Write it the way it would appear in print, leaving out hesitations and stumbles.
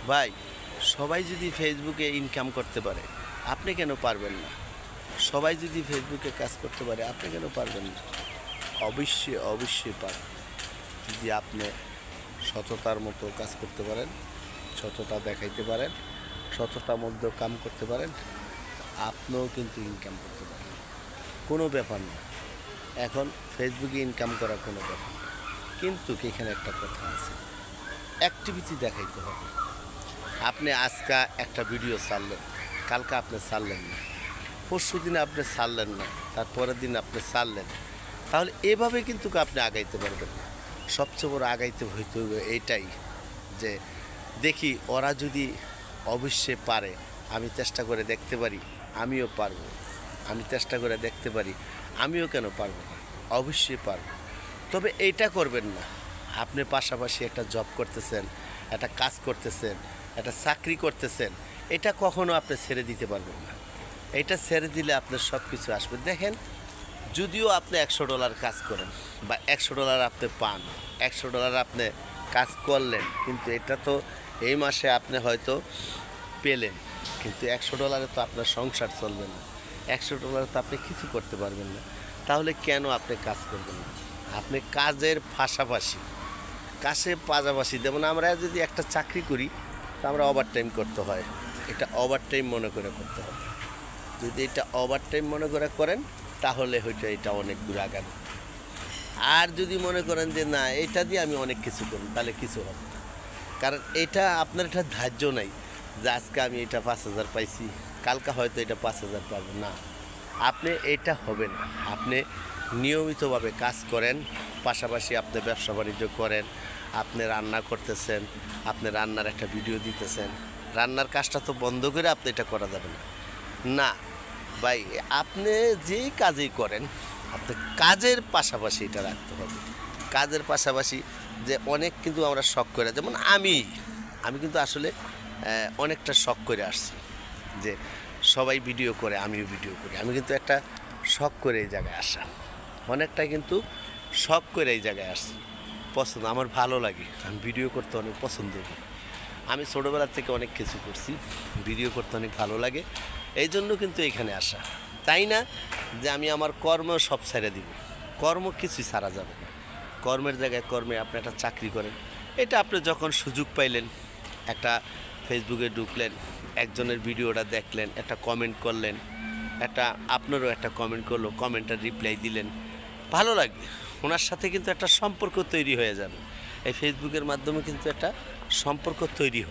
ভাই, সবাই যদি ফেসবুকে ইনকাম করতে পারে, আপনি কেন পারবেন না? সবাই যদি ফেসবুকে কাজ করতে পারে, আপনি কেন পারবেন না? অবশ্যই অবশ্যই পারবেন। যদি আপনি সততার মতো কাজ করতে পারেন, সততা দেখাইতে পারেন, সততার মধ্যে কাম করতে পারেন, আপনিও কিন্তু ইনকাম করতে পারেন। কোনো ব্যাপার না। এখন ফেসবুকে ইনকাম করা কোনো ব্যাপার না। কিন্তু এখানে একটা কথা আছে, অ্যাক্টিভিটি দেখাইতে হবে। আপনি আজকে একটা ভিডিও ছাড়লেন, কালকে আপনি ছাড়লেন না, পরশু দিন আপনি ছাড়লেন না, তারপরের দিন আপনি ছাড়লেন, তাহলে এভাবে কিন্তু আপনি আগাইতে পারবেন না। সবচেয়ে বড় আগাইতে হইতে হবে এইটাই যে দেখি ওরা যদি অবশ্যই পারে, আমি চেষ্টা করে দেখতে পারি, আমিও পারবো। আমি চেষ্টা করে দেখতে পারি, আমিও কেন পারবো না? অবশ্যই পারবো। তবে এইটা করবেন না, আপনি পাশাপাশি একটা জব করতেছেন, একটা কাজ করতেছেন, একটা চাকরি করতেছেন, এটা কখনো আপনি ছেড়ে দিতে পারবেন না। এটা ছেড়ে দিলে আপনার সব কিছু আসবে। দেখেন, যদিও আপনি $100 কাজ করেন বা $100 আপনি পান, $100 আপনি কাজ করলেন, কিন্তু এটা তো এই মাসে আপনি হয়তো পেলেন, কিন্তু $100 তো আপনার সংসার চলবে না, $100 তো আপনি কিছু করতে পারবেন না। তাহলে কেন আপনি কাজ করবেন না? আপনি কাজের পাশাপাশি যেমন আমরা যদি একটা চাকরি করি, তা আমরা ওভার টাইম করতে হয়, এটা ওভার টাইম মনে করে করতে হবে। যদি এটা ওভার টাইম মনে করে করেন, তাহলে হয়তো এটা অনেক দূর আগাবে। আর যদি মনে করেন যে না, এটা দিয়ে আমি অনেক কিছু করব, তাহলে কিছু হবে না। কারণ এটা আপনার একটা ধার্য নাই যে আজকে আমি এটা 5,000 পাইছি, কালকে হয়তো এটা 5,000 পাবো না। আপনি এটা হবে না। আপনি নিয়মিতভাবে কাজ করেন, পাশাপাশি আপনি ব্যবসা বাণিজ্য করেন, আপনি রান্না করতেছেন, আপনি রান্নার একটা ভিডিও দিতেছেন, রান্নার কাজটা তো বন্ধ করে আপনি এটা করা যাবে না। না ভাই, আপনি যেই কাজই করেন, আপনি কাজের পাশাপাশি এটা রাখতে হবে। কাজের পাশাপাশি যে অনেক কিন্তু আমরা শখ করে, যেমন আমি কিন্তু আসলে অনেকটা শখ করে আসছি যে সবাই ভিডিও করে, আমিও ভিডিও করি। আমি কিন্তু একটা শখ করে এই জায়গায় আসা, অনেকটা কিন্তু শখ করে এই জায়গায় আসছি। পছন্দ, আমার ভালো লাগে, আমি ভিডিও করতে অনেক পছন্দ করি। আমি ছোটোবেলার থেকে অনেক কিছু করছি, ভিডিও করতে অনেক ভালো লাগে, এই জন্য কিন্তু এখানে আসা। তাই না যে আমি আমার কর্ম সব ছেড়ে দিব, কর্ম কিছুই ছাড়া যাবে না। কর্মের জায়গায় কর্মে আপনি একটা চাকরি করেন, এটা আপনি যখন সুযোগ পাইলেন, একটা ফেসবুকে ঢুকলেন, একজনের ভিডিওটা দেখলেন, একটা কমেন্ট করলেন, একটা আপনারও একটা কমেন্ট করলো, কমেন্টটা রিপ্লাই দিলেন, ভালো লাগবে। ওনার সাথে কিন্তু একটা সম্পর্ক তৈরি হয়ে যাবে। এই ফেসবুকের মাধ্যমে কিন্তু একটা সম্পর্ক তৈরি হয়।